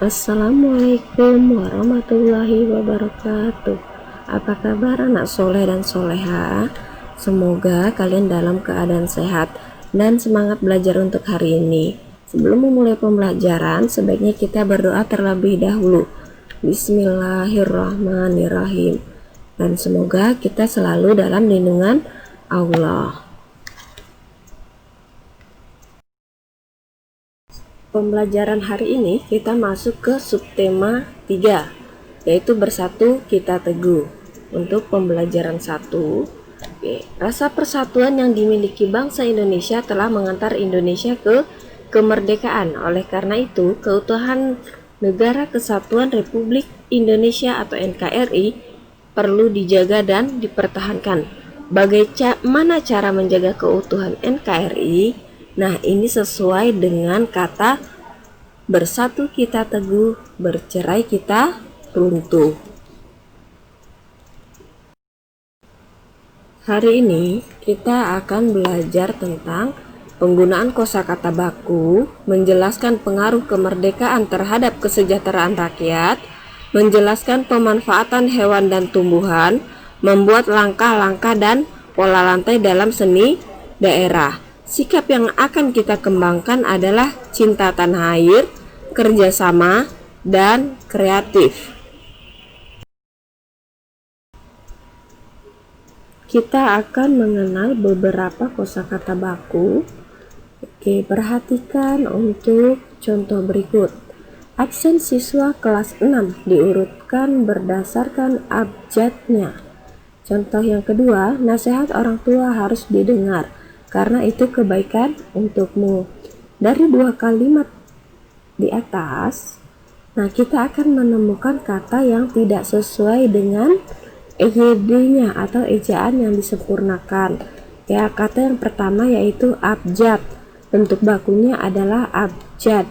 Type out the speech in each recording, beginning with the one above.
Assalamualaikum warahmatullahi wabarakatuh. Apa kabar anak soleh dan soleha? Semoga kalian dalam keadaan sehat dan semangat belajar untuk hari ini. Sebelum memulai pembelajaran, sebaiknya kita berdoa terlebih dahulu. Bismillahirrahmanirrahim. Dan semoga kita selalu dalam lindungan Allah. Pembelajaran hari ini kita masuk ke subtema 3, yaitu bersatu kita teguh. Untuk pembelajaran 1, rasa persatuan yang dimiliki bangsa Indonesia telah mengantar Indonesia ke kemerdekaan. Oleh karena itu, keutuhan Negara Kesatuan Republik Indonesia atau NKRI perlu dijaga dan dipertahankan. Bagaimana cara menjaga keutuhan NKRI? Nah, ini sesuai dengan kata bersatu kita teguh, bercerai kita runtuh. Hari ini kita akan belajar tentang penggunaan kosakata baku, menjelaskan pengaruh kemerdekaan terhadap kesejahteraan rakyat, menjelaskan pemanfaatan hewan dan tumbuhan, membuat langkah-langkah dan pola lantai dalam seni daerah. Sikap yang akan kita kembangkan adalah cinta tanah air, kerjasama, dan kreatif. Kita akan mengenal beberapa kosakata baku. Perhatikan untuk contoh berikut. Absen siswa kelas 6 diurutkan berdasarkan abjadnya. Contoh yang kedua, nasihat orang tua harus didengar karena itu kebaikan untukmu. Dari dua kalimat di atas, kita akan menemukan kata yang tidak sesuai dengan EYD-nya atau ejaan yang disempurnakan. Kata yang pertama yaitu abjad. Bentuk bakunya adalah abjad.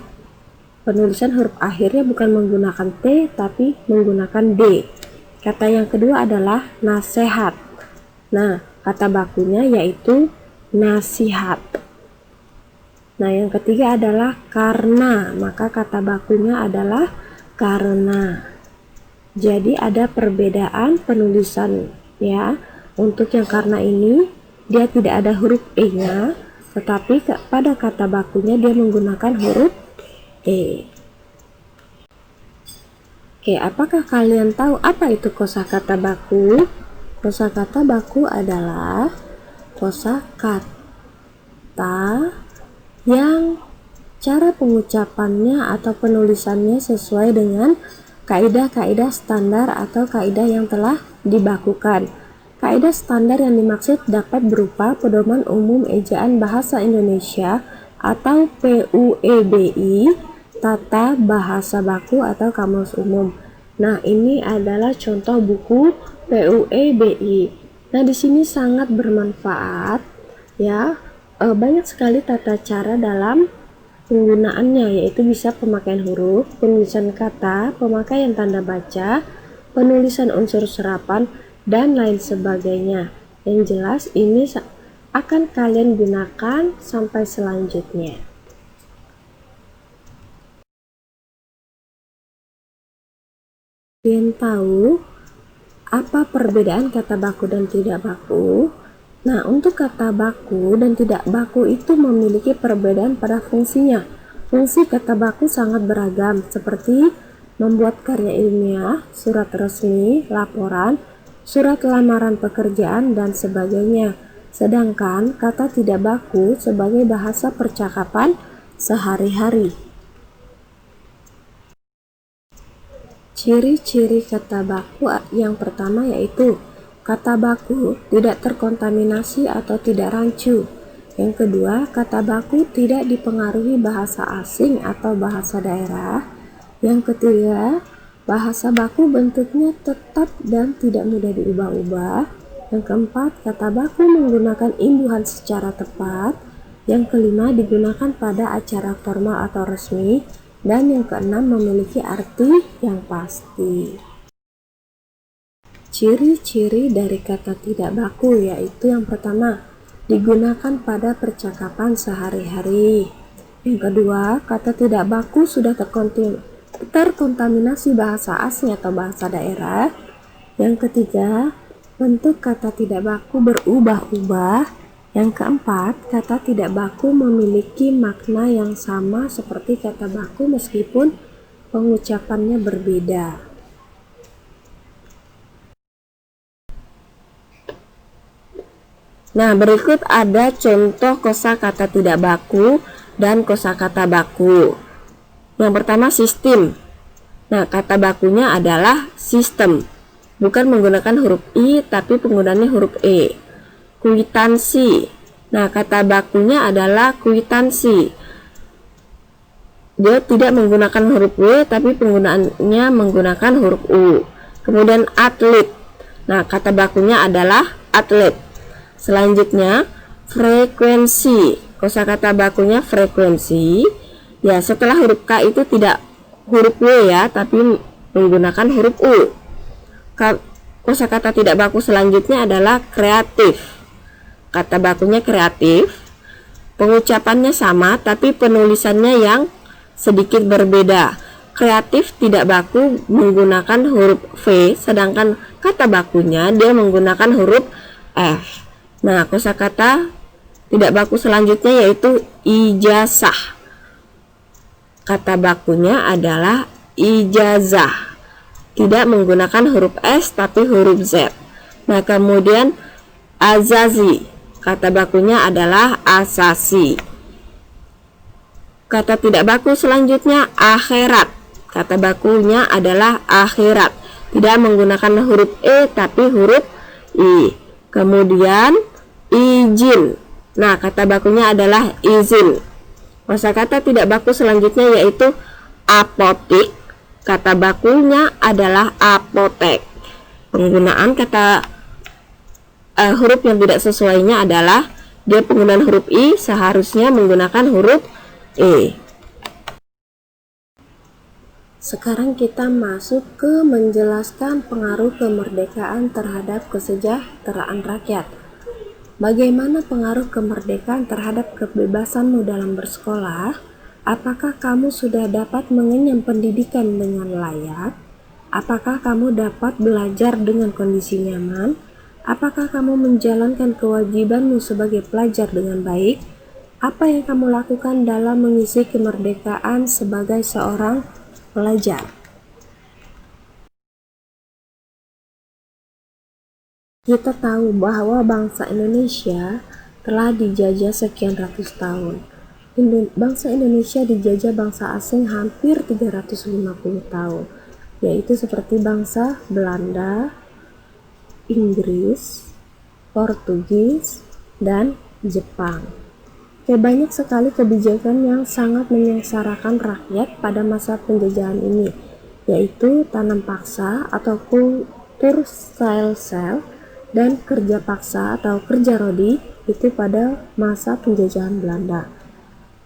Penulisan huruf akhirnya bukan menggunakan T tapi menggunakan D. Kata yang kedua adalah nasihat. Kata bakunya yaitu nasihat. Yang ketiga adalah karena, maka kata bakunya adalah karena. Jadi ada perbedaan penulisan ya. Untuk yang karena ini dia tidak ada huruf E-nya, tetapi pada kata bakunya dia menggunakan huruf E. Apakah kalian tahu apa itu kosakata baku? Kosakata baku adalah kosakata yang cara pengucapannya atau penulisannya sesuai dengan kaidah-kaidah standar atau kaidah yang telah dibakukan. Kaidah standar yang dimaksud dapat berupa pedoman umum ejaan bahasa Indonesia atau PUEBI, tata bahasa baku atau kamus umum. Ini adalah contoh buku PUEBI. Di sini sangat bermanfaat ya. Banyak sekali tata cara dalam penggunaannya, yaitu bisa pemakaian huruf, penulisan kata, pemakaian tanda baca, penulisan unsur serapan, dan lain sebagainya. Yang jelas ini akan kalian gunakan sampai selanjutnya. Kalian tahu apa perbedaan kata baku dan tidak baku? Untuk kata baku dan tidak baku itu memiliki perbedaan pada fungsinya. Fungsi kata baku sangat beragam, seperti membuat karya ilmiah, surat resmi, laporan, surat lamaran pekerjaan, dan sebagainya. Sedangkan kata tidak baku sebagai bahasa percakapan sehari-hari. Ciri-ciri kata baku yang pertama yaitu kata baku tidak terkontaminasi atau tidak rancu. Yang kedua, kata baku tidak dipengaruhi bahasa asing atau bahasa daerah. Yang ketiga, bahasa baku bentuknya tetap dan tidak mudah diubah-ubah. Yang keempat, kata baku menggunakan imbuhan secara tepat. Yang kelima, digunakan pada acara formal atau resmi. Dan yang keenam, memiliki arti yang pasti. Ciri-ciri dari kata tidak baku yaitu yang pertama, digunakan pada percakapan sehari-hari. Yang kedua, kata tidak baku sudah terkontaminasi bahasa asing atau bahasa daerah. Yang ketiga, bentuk kata tidak baku berubah-ubah. Yang keempat, kata tidak baku memiliki makna yang sama seperti kata baku meskipun pengucapannya berbeda. Nah, berikut ada contoh kosakata tidak baku dan kosakata baku. Yang pertama, sistem. Nah, kata bakunya adalah sistem. Bukan menggunakan huruf I, tapi penggunaannya huruf E. Kwitansi. Nah, kata bakunya adalah kwitansi. Dia tidak menggunakan huruf W, tapi penggunaannya menggunakan huruf U. Kemudian atlet. Nah, kata bakunya adalah atlet. Selanjutnya, frekuensi. Kosakata bakunya frekuensi. Ya, setelah huruf K itu tidak huruf W ya, tapi menggunakan huruf U. Kosakata tidak baku selanjutnya adalah kreatif. Kata bakunya kreatif, pengucapannya sama tapi penulisannya yang sedikit berbeda. Kreatif tidak baku menggunakan huruf V, sedangkan kata bakunya dia menggunakan huruf F. Nah, kosakata tidak baku selanjutnya yaitu ijazah. Kata bakunya adalah ijazah, tidak menggunakan huruf S tapi huruf Z. Nah, kemudian azazi. Kata bakunya adalah asasi. Kata tidak baku selanjutnya akhirat. Kata bakunya adalah akhirat, tidak menggunakan huruf E tapi huruf I. Kemudian izin. Nah, kata bakunya adalah izin. Kosakata tidak baku selanjutnya yaitu apotik. Kata bakunya adalah apotek. Penggunaan kata huruf yang tidak sesuainya adalah dia penggunaan huruf I seharusnya menggunakan huruf E. Sekarang kita masuk ke menjelaskan pengaruh kemerdekaan terhadap kesejahteraan rakyat. Bagaimana pengaruh kemerdekaan terhadap kebebasanmu dalam bersekolah? Apakah kamu sudah dapat mengenyam pendidikan dengan layak? Apakah kamu dapat belajar dengan kondisi nyaman? Apakah kamu menjalankan kewajibanmu sebagai pelajar dengan baik? Apa yang kamu lakukan dalam mengisi kemerdekaan sebagai seorang pelajar? Kita tahu bahwa bangsa Indonesia telah dijajah sekian ratus tahun. Bangsa Indonesia dijajah bangsa asing hampir 350 tahun, yaitu seperti bangsa Belanda, Inggris, Portugis, dan Jepang. Banyak sekali kebijakan yang sangat menyengsarakan rakyat pada masa penjajahan ini, yaitu tanam paksa atau kultur sel-sel dan kerja paksa atau kerja rodi itu pada masa penjajahan Belanda.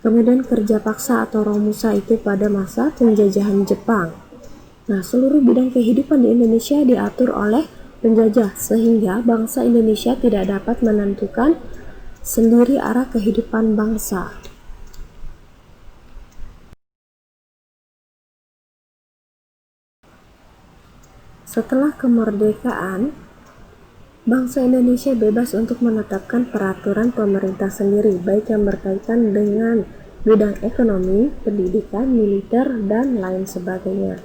Kemudian kerja paksa atau romusa itu pada masa penjajahan Jepang. Nah, seluruh bidang kehidupan di Indonesia diatur oleh penjajah sehingga bangsa Indonesia tidak dapat menentukan sendiri arah kehidupan bangsa. Setelah kemerdekaan, bangsa Indonesia bebas untuk menetapkan peraturan pemerintah sendiri, baik yang berkaitan dengan bidang ekonomi, pendidikan, militer, dan lain sebagainya.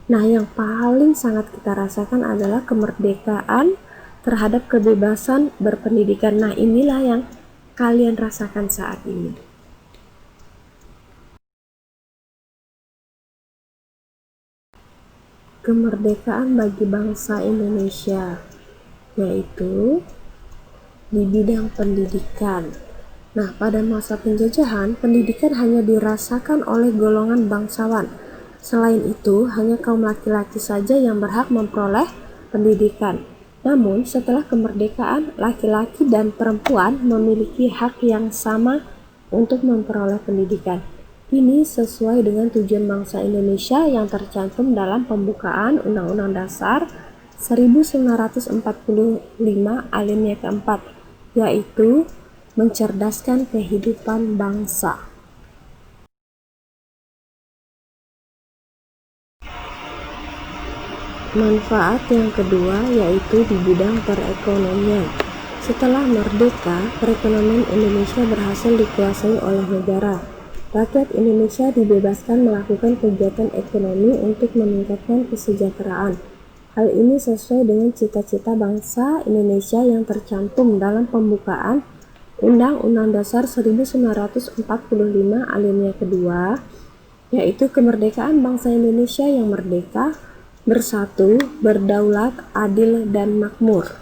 Nah, yang paling sangat kita rasakan adalah kemerdekaan terhadap kebebasan berpendidikan. Nah, inilah yang kalian rasakan saat ini. Kemerdekaan bagi bangsa Indonesia, yaitu di bidang pendidikan. Nah, pada masa penjajahan, pendidikan hanya dirasakan oleh golongan bangsawan. Selain itu, hanya kaum laki-laki saja yang berhak memperoleh pendidikan. Namun, setelah kemerdekaan, laki-laki dan perempuan memiliki hak yang sama untuk memperoleh pendidikan. Ini sesuai dengan tujuan bangsa Indonesia yang tercantum dalam pembukaan Undang-Undang Dasar 1945 alinea keempat, yaitu mencerdaskan kehidupan bangsa. Manfaat yang kedua yaitu di bidang perekonomian. Setelah merdeka, perekonomian Indonesia berhasil dikuasai oleh negara. Rakyat Indonesia dibebaskan melakukan kegiatan ekonomi untuk meningkatkan kesejahteraan. Hal ini sesuai dengan cita-cita bangsa Indonesia yang tercantum dalam pembukaan Undang-Undang Dasar 1945 alinea kedua, yaitu kemerdekaan bangsa Indonesia yang merdeka, bersatu, berdaulat, adil, dan makmur.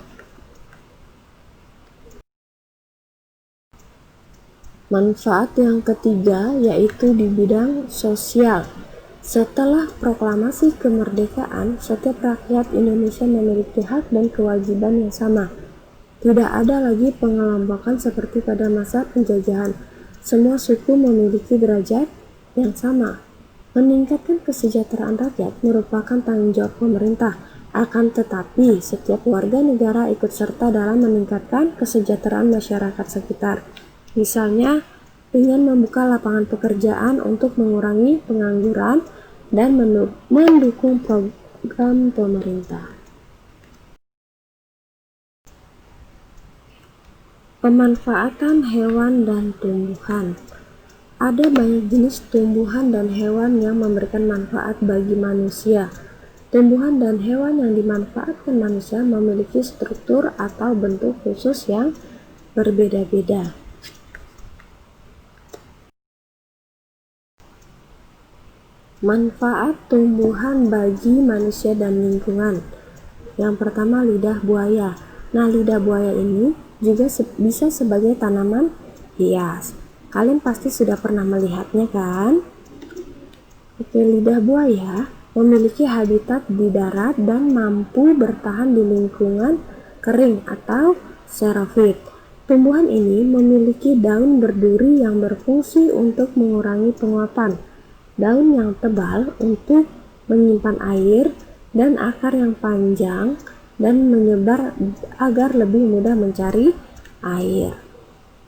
Manfaat yang ketiga yaitu di bidang sosial. Setelah proklamasi kemerdekaan, setiap rakyat Indonesia memiliki hak dan kewajiban yang sama. Tidak ada lagi pengelompokan seperti pada masa penjajahan. Semua suku memiliki derajat yang sama. Meningkatkan kesejahteraan rakyat merupakan tanggung jawab pemerintah. Akan tetapi, setiap warga negara ikut serta dalam meningkatkan kesejahteraan masyarakat sekitar. Misalnya, dengan membuka lapangan pekerjaan untuk mengurangi pengangguran dan mendukung program pemerintah. Pemanfaatan hewan dan tumbuhan. Ada banyak jenis tumbuhan dan hewan yang memberikan manfaat bagi manusia. Tumbuhan dan hewan yang dimanfaatkan manusia memiliki struktur atau bentuk khusus yang berbeda-beda. Manfaat tumbuhan bagi manusia dan lingkungan. Yang pertama, lidah buaya. Nah, lidah buaya ini juga bisa sebagai tanaman hias. Kalian pasti sudah pernah melihatnya kan? Oke, lidah buaya memiliki habitat di darat dan mampu bertahan di lingkungan kering atau xerophyt. Tumbuhan ini memiliki daun berduri yang berfungsi untuk mengurangi penguapan, daun yang tebal untuk menyimpan air, dan akar yang panjang dan menyebar agar lebih mudah mencari air.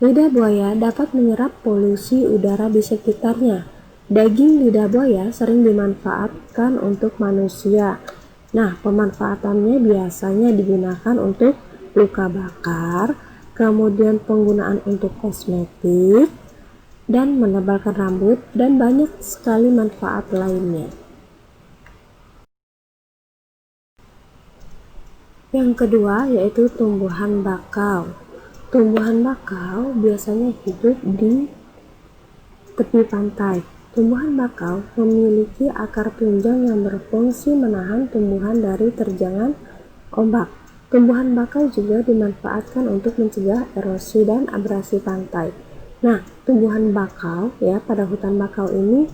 Lidah buaya dapat menyerap polusi udara di sekitarnya. Daging lidah buaya sering dimanfaatkan untuk manusia. Nah, pemanfaatannya biasanya digunakan untuk luka bakar, kemudian penggunaan untuk kosmetik, dan menebalkan rambut, dan banyak sekali manfaat lainnya. Yang kedua yaitu tumbuhan bakau. Tumbuhan bakau biasanya hidup di tepi pantai. Tumbuhan bakau memiliki akar tunjang yang berfungsi menahan tumbuhan dari terjangan ombak. Tumbuhan bakau juga dimanfaatkan untuk mencegah erosi dan abrasi pantai. Nah, tumbuhan bakau pada hutan bakau ini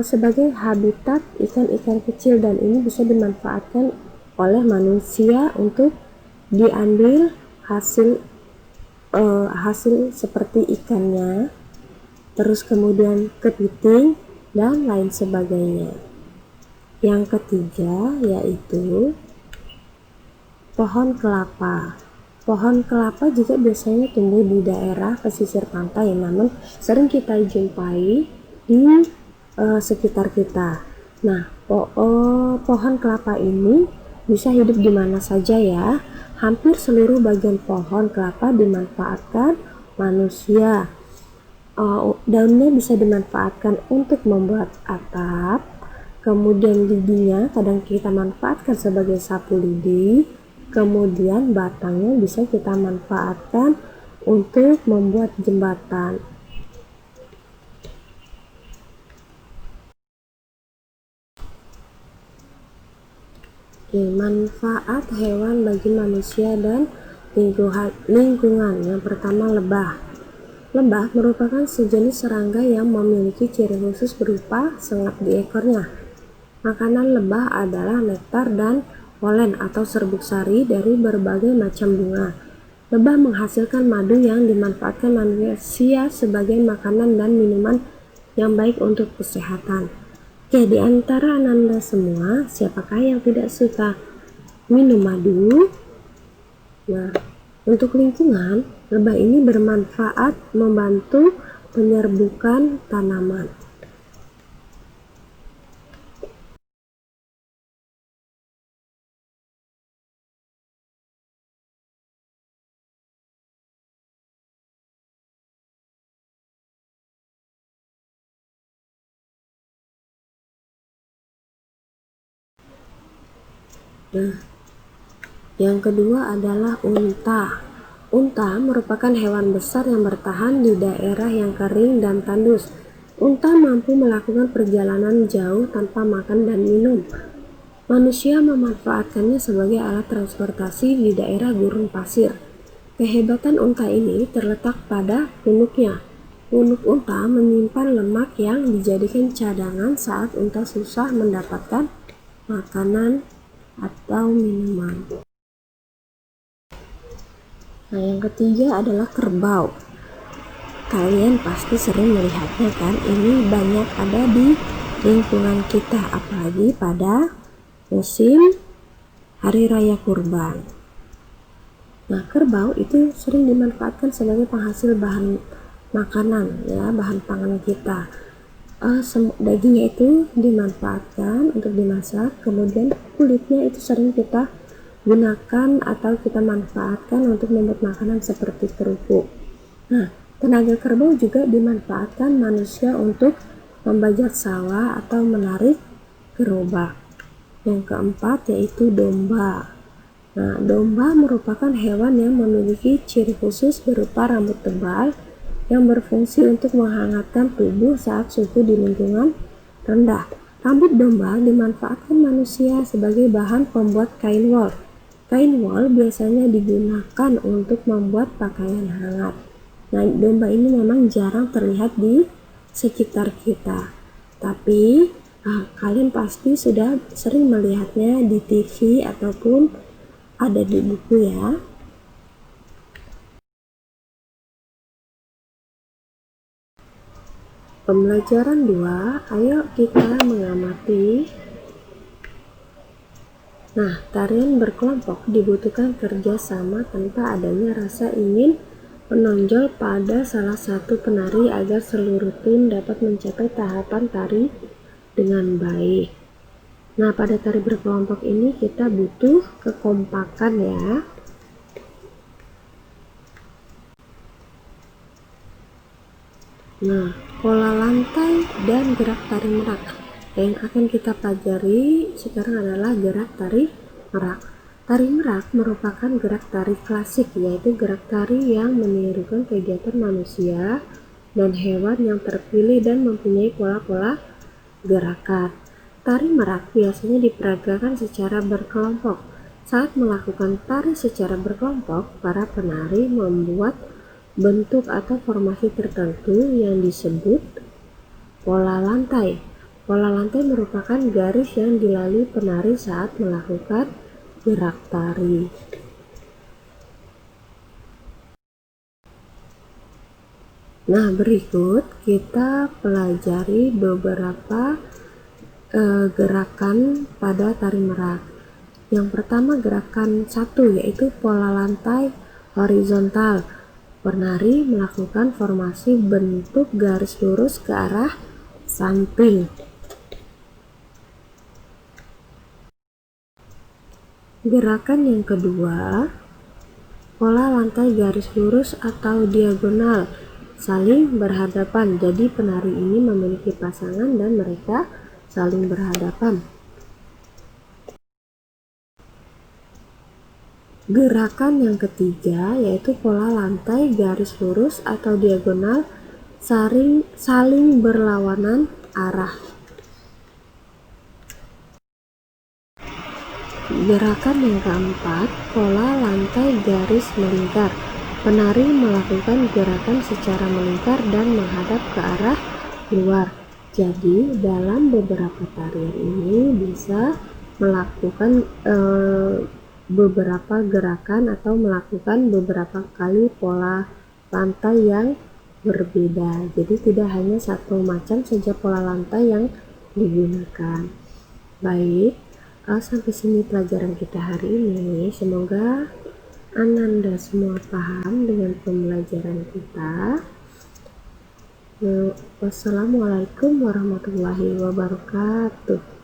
sebagai habitat ikan-ikan kecil, dan ini bisa dimanfaatkan oleh manusia untuk diambil hasil seperti ikannya, terus kemudian kepiting dan lain sebagainya. Yang ketiga yaitu pohon kelapa. Pohon kelapa juga biasanya tumbuh di daerah pesisir pantai, namun sering kita jumpai di sekitar kita. Nah, pohon kelapa ini bisa hidup di mana saja ya. Hampir seluruh bagian pohon kelapa dimanfaatkan manusia. Daunnya bisa dimanfaatkan untuk membuat atap, kemudian lidinya kadang kita manfaatkan sebagai sapu lidi, kemudian batangnya bisa kita manfaatkan untuk membuat jembatan. Oke, manfaat hewan bagi manusia dan lingkungan. Yang pertama, lebah. Lebah merupakan sejenis serangga yang memiliki ciri khusus berupa sengat di ekornya. Makanan lebah adalah nektar dan polen atau serbuk sari dari berbagai macam bunga. Lebah menghasilkan madu yang dimanfaatkan manusia sebagai makanan dan minuman yang baik untuk kesehatan. Oke, di antara Anda semua, siapakah yang tidak suka minum madu? Nah, untuk lingkungan, lebah ini bermanfaat membantu penyerbukan tanaman. Nah, yang kedua adalah unta. Unta merupakan hewan besar yang bertahan di daerah yang kering dan tandus. Unta mampu melakukan perjalanan jauh tanpa makan dan minum. Manusia memanfaatkannya sebagai alat transportasi di daerah gurun pasir. Kehebatan unta ini terletak pada punuknya. Punuk unta menyimpan lemak yang dijadikan cadangan saat unta susah mendapatkan makanan atau minuman. Nah, yang ketiga adalah kerbau. Kalian pasti sering melihatnya kan? Ini banyak ada di lingkungan kita, apalagi pada musim hari raya kurban. Nah, kerbau itu sering dimanfaatkan sebagai penghasil bahan makanan, ya, bahan pangan kita. Dagingnya itu dimanfaatkan untuk dimasak, kemudian kulitnya itu sering kita gunakan atau kita manfaatkan untuk membuat makanan seperti kerupuk. Nah, tenaga kerbau juga dimanfaatkan manusia untuk membajak sawah atau menarik gerobak. Yang keempat yaitu domba. Nah, domba merupakan hewan yang memiliki ciri khusus berupa rambut tebal yang berfungsi untuk menghangatkan tubuh saat suhu di lingkungan rendah. Rambut domba dimanfaatkan manusia sebagai bahan pembuat kain wol. Kain wol biasanya digunakan untuk membuat pakaian hangat. Nah, domba ini memang jarang terlihat di sekitar kita. Tapi kalian pasti sudah sering melihatnya di TV ataupun ada di buku, ya. Pembelajaran 2, ayo kita mengamati. Nah, tarian berkelompok dibutuhkan kerjasama tanpa adanya rasa ingin menonjol pada salah satu penari agar seluruh tim dapat mencapai tahapan tari dengan baik. Nah, pada tari berkelompok ini kita butuh kekompakan, ya. Nah, pola lantai dan gerak tari merak yang akan kita pelajari sekarang adalah gerak tari merak. Tari merak merupakan gerak tari klasik, yaitu gerak tari yang menirukan kegiatan manusia dan hewan yang terpilih dan mempunyai pola-pola gerakan. Tari merak biasanya diperagakan secara berkelompok. Saat melakukan tari secara berkelompok, para penari membuat bentuk atau formasi tertentu yang disebut pola lantai. Pola lantai merupakan garis yang dilalui penari saat melakukan gerak tari. Nah, berikut kita pelajari beberapa gerakan pada tari merak. Yang pertama gerakan 1 yaitu pola lantai horizontal. Penari melakukan formasi bentuk garis lurus ke arah samping. Gerakan yang kedua, pola lantai garis lurus atau diagonal saling berhadapan. Jadi penari ini memiliki pasangan dan mereka saling berhadapan. Gerakan yang ketiga yaitu pola lantai garis lurus atau diagonal saling berlawanan arah. Gerakan yang keempat, pola lantai garis melingkar. Penari melakukan gerakan secara melingkar dan menghadap ke arah luar. Jadi dalam beberapa tarian ini bisa melakukan beberapa gerakan atau melakukan beberapa kali pola lantai yang berbeda. Jadi tidak hanya satu macam saja pola lantai yang digunakan. Baik, sampai sini pelajaran kita hari ini. Semoga Ananda semua paham dengan pembelajaran kita. Wassalamualaikum warahmatullahi wabarakatuh.